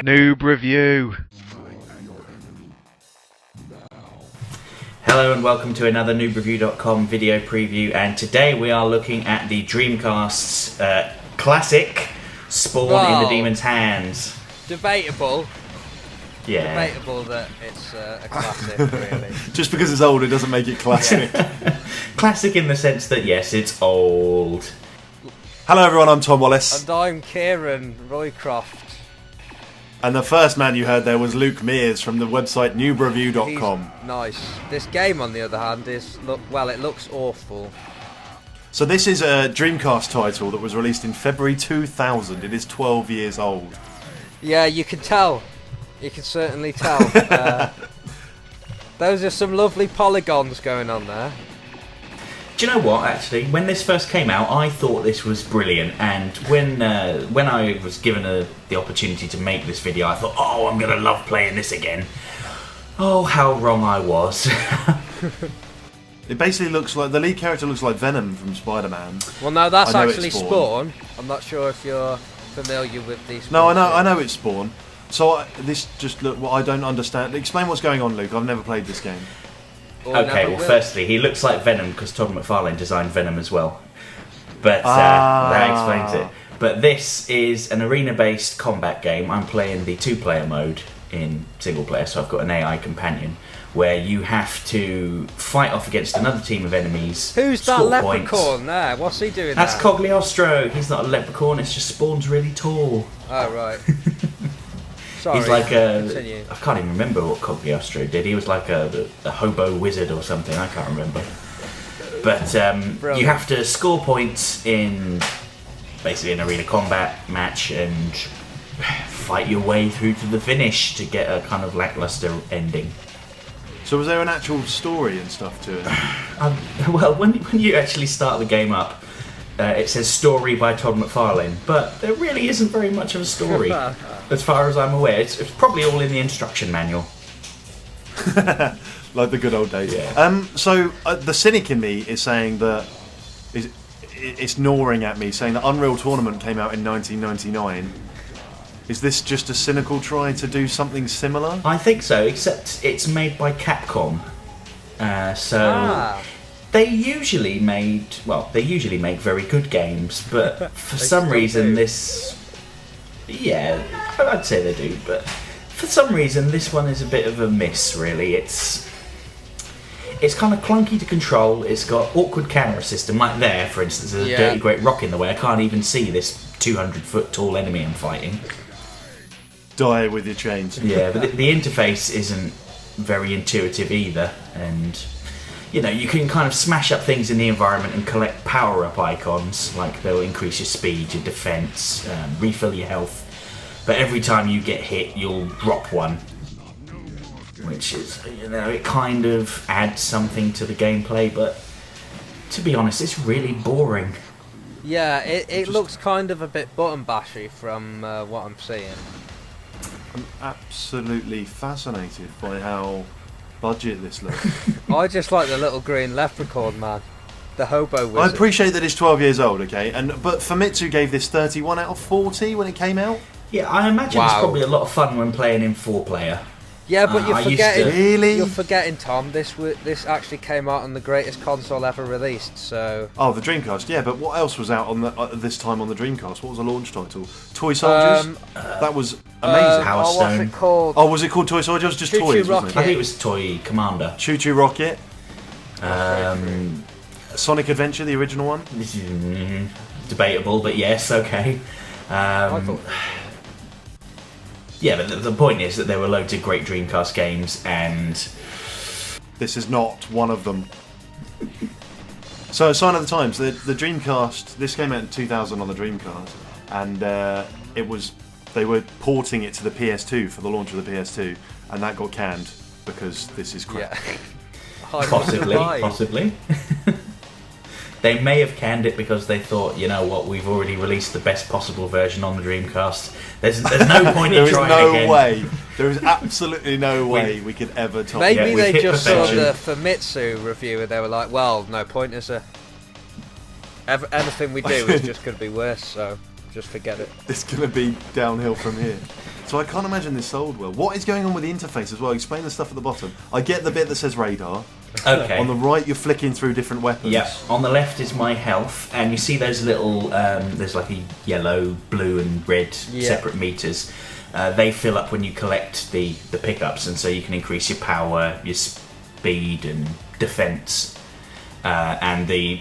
Noob review. Hello and welcome to another noobreview.com video preview, and today we are looking at the Dreamcast's classic Spawn in the Demon's Hands. Debatable. Yeah. Debatable that it's a classic, really. Just because it's old, it doesn't make it classic. Classic in the sense that, yes, it's old. Hello everyone, I'm Tom Wallace. And I'm Kieran Roycroft. And the first man you heard there was Luke Mears from the website noobreview.com. He's nice. This game, on the other hand, it looks awful. So this is a Dreamcast title that was released in February 2000. It is 12 years old. Yeah, you can tell. You can certainly tell. Those are some lovely polygons going on there. Do you know what, actually? When this first came out, I thought this was brilliant, and when I was given the opportunity to make this video, I thought, oh, I'm going to love playing this again. Oh, how wrong I was. It basically looks like, the lead character looks like Venom from Spider-Man. Well, no, that's actually Spawn. Spawn. I'm not sure if you're familiar with these. No, I know it's Spawn. So this just look. Well, I don't understand. Explain what's going on, Luke. I've never played this game. Okay, well, firstly, he looks like Venom because Todd McFarlane designed Venom as well. But that explains it. But this is an arena-based combat game. I'm playing the two-player mode in single-player, so I've got an AI companion where you have to fight off against another team of enemies. Who's that leprechaun points. there? What's he doing That's there? Cogliostro. He's not a leprechaun, it's just Spawn's really tall. Oh, right. Sorry, He's like continue. I can't even remember what Cogliostro did. He was like a hobo wizard or something. I can't remember. But you have to score points in basically an arena combat match and fight your way through to the finish to get a kind of lackluster ending. So was there an actual story and stuff to it? Well, when you actually start the game up, it says story by Todd McFarlane, but there really isn't very much of a story. As far as I'm aware, it's probably all in the instruction manual. Like the good old days. Yeah. So the cynic in me is saying that it's gnawing at me, saying that Unreal Tournament came out in 1999. Is this just a cynical try to do something similar? I think so, except it's made by Capcom. They usually make very good games, but for some reason this... Yeah, I'd say they do, but for some reason this one is a bit of a miss, really. It's kind of clunky to control, it's got awkward camera system, like there, for instance, there's a dirty great rock in the way. I can't even see this 200-foot tall enemy I'm fighting. Die with your chains. Yeah, but the interface isn't very intuitive either, and... You know, you can kind of smash up things in the environment and collect power-up icons, like they'll increase your speed, your defense, refill your health. But every time you get hit, you'll drop one. Which is, you know, it kind of adds something to the gameplay, but to be honest, it's really boring. Yeah, it looks kind of a bit button bashy from what I'm seeing. I'm absolutely fascinated by how budget this looks. I just like the little green leprechaun, man. The hobo wizard. I appreciate that it's 12 years old, okay? But Famitsu gave this 31 out of 40 when it came out. Yeah, I imagine it's probably a lot of fun when playing in 4-player. Yeah, but you're forgetting. Really? You're forgetting, Tom. This actually came out on the greatest console ever released. So. Oh, the Dreamcast. Yeah, but what else was out on this time on the Dreamcast? What was the launch title? Toy Soldiers. That was amazing. Power what's Stone. it called? Oh, was it called Toy Soldiers? Just Choo toys, Choo wasn't I it? think it was Toy Commander. Choo Choo Rocket. Um, Sonic Adventure, the original one. this is debatable, but yes, okay. I thought. Yeah, but the point is that there were loads of great Dreamcast games, and This is not one of them. So, Sign of the Times, the Dreamcast. This came out in 2000 on the Dreamcast, and they were porting it to the PS2 for the launch of the PS2, and that got canned because this is crap. Yeah. possibly. They may have canned it because they thought, you know what, we've already released the best possible version on the Dreamcast. There's no point in trying again. There is absolutely no way we could ever top Maybe it. they hit just perfection. saw the Famitsu review and they were like, well, no point, is there? Anything we do is just going to be worse, so just forget it. It's going to be downhill from here. So I can't imagine this sold well. What is going on with the interface as well? Explain the stuff at the bottom. I get the bit that says radar. Okay. On the right, you're flicking through different weapons. Yep. On the left is my health, and you see those little, there's like a yellow, blue, and red separate meters. They fill up when you collect the pickups, and so you can increase your power, your speed, and defense. And the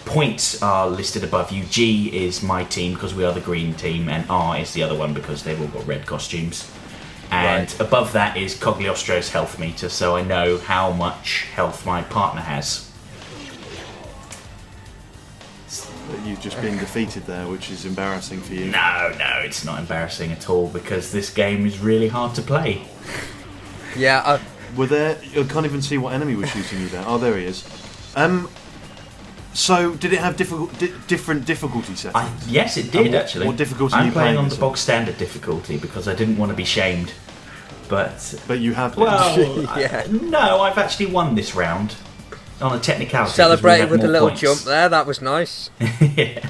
points are listed above you. G is my team because we are the green team, and R is the other one because they've all got red costumes. And above that is Cogliostro's health meter, so I know how much health my partner has. You've just been defeated there, which is embarrassing for you. No, it's not embarrassing at all because this game is really hard to play. Yeah. Were there? I can't even see what enemy was shooting you there. Oh, there he is. So, did it have different difficulty settings? Yes, it did actually. What difficulty I'm are you playing on this the bog standard difficulty because I didn't want to be shamed. But you have been. Yeah. No, I've actually won this round on a technicality. Celebrated with a little points. jump there. That was nice. Yeah.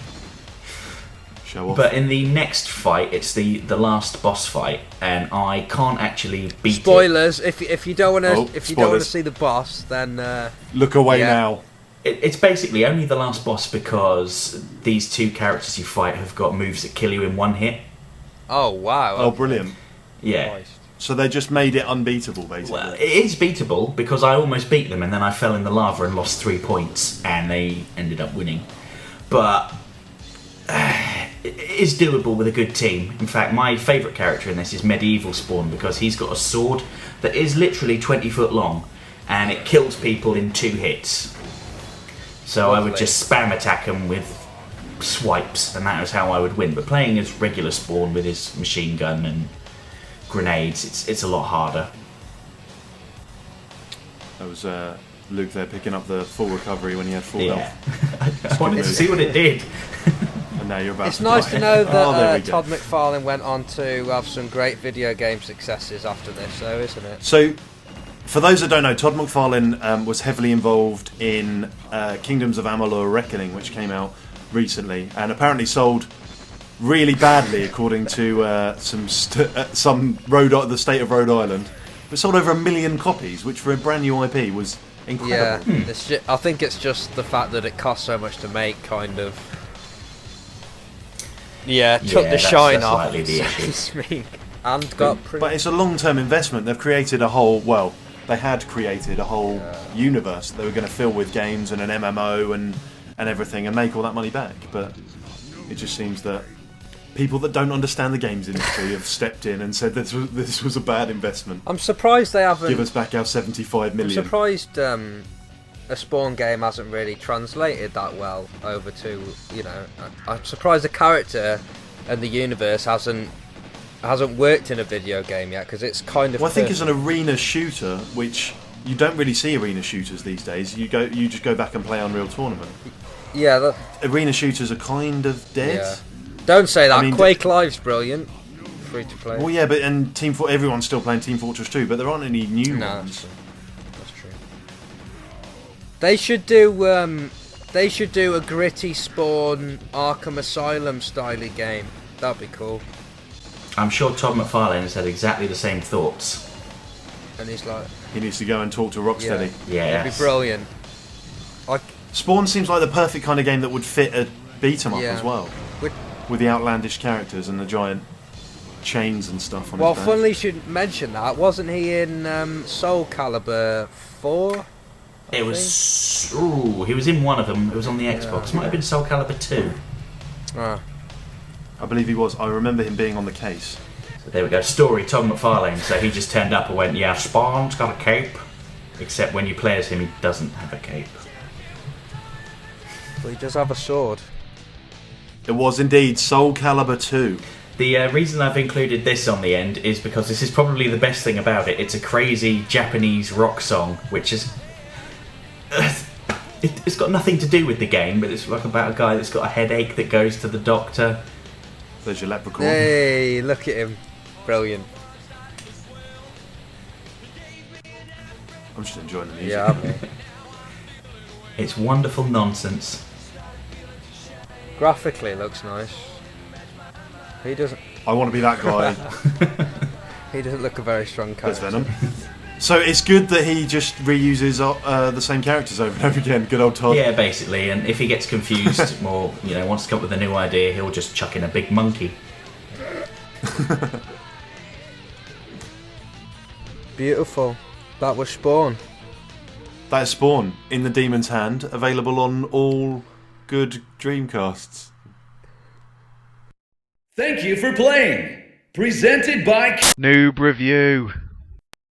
Show off. But in the next fight, it's the last boss fight, and I can't actually beat Spoilers. If you don't want to don't want spoilers. to see the boss, then Look away yeah. now. It's basically only the last boss because these two characters you fight have got moves that kill you in one hit. oh wow. Oh, brilliant. Yeah. Christ. So they just made it unbeatable, basically. Well, it is beatable because I almost beat them and then I fell in the lava and lost 3 points and they ended up winning. But it is doable with a good team. In fact, my favourite character in this is Medieval Spawn because he's got a sword that is literally 20 foot long and it kills people in 2 hits. So I would just spam attack them with swipes and that was how I would win. But playing as regular Spawn with his machine gun and grenades, it's a lot harder. That was Luke there picking up the full recovery when he had full health. I wanted to see what it did. And now you're about It's to nice die. to know Oh, there that we go. Todd McFarlane went on to have some great video game successes after this, though, isn't it? So, for those that don't know, Todd McFarlane was heavily involved in Kingdoms of Amalur Reckoning, which came out recently, and apparently sold really badly, according to the state of Rhode Island. It sold over 1 million copies, which for a brand new IP was incredible. Yeah, I think it's just the fact that it costs so much to make, kind of. Yeah, took the that's shine off. slightly the issue. so to speak. And got pretty. But it's a long-term investment. They've created a whole, they had created a whole universe that they were going to fill with games and an MMO and everything and make all that money back. But it just seems that people that don't understand the games industry have stepped in and said this was a bad investment. I'm surprised they haven't. Give us back our 75 million. I'm surprised a Spawn game hasn't really translated that well over to, I'm surprised the character and the universe hasn't worked in a video game yet, because it's kind of. Well, I think it's an arena shooter, which you don't really see arena shooters these days. You just go back and play Unreal Tournament. Yeah, Arena shooters are kind of dead. yeah. Don't say that. I mean, Quake Live's brilliant. Free to play. Well, yeah, but everyone's still playing Team Fortress 2, but there aren't any new No, ones. that's true. They should do a gritty Spawn Arkham Asylum style game. That'd be cool. I'm sure Todd McFarlane has had exactly the same thoughts. And he's like, He needs to go and talk to Rocksteady. Yeah. it'd be brilliant. Spawn seems like the perfect kind of game that would fit a beat 'em up Yeah. as well, Would- with the outlandish characters and the giant chains and stuff on Well, his back. funnily you should mention that. Wasn't he in Soul Calibur 4? It was. Ooh, he was in one of them. It was on the Xbox. Might have been Soul Calibur 2. Ah. I believe he was. I remember him being on the case. So there we go. Story, Todd McFarlane. So he just turned up and went, yeah, Spawn's got a cape. Except when you play as him, he doesn't have a cape. Well, he does have a sword. It was indeed Soul Calibur 2. The reason I've included this on the end is because this is probably the best thing about it. It's a crazy Japanese rock song, which is... it's got nothing to do with the game, but it's like about a guy that's got a headache that goes to the doctor. There's your leprechaun. Hey, look at him. Brilliant. I'm just enjoying the music. Yeah, aren't we? It's wonderful nonsense. Graphically, it looks nice. He doesn't. I want to be that guy. He doesn't look a very strong There's character. Venom. So it's good that he just reuses the same characters over and over again. Good old Todd. Yeah, basically. And if he gets confused or wants to come up with a new idea, he'll just chuck in a big monkey. Beautiful. That was Spawn. That is Spawn in the Demon's Hand, available on all good Dreamcasts. Thank you for playing. Presented by Noob Review.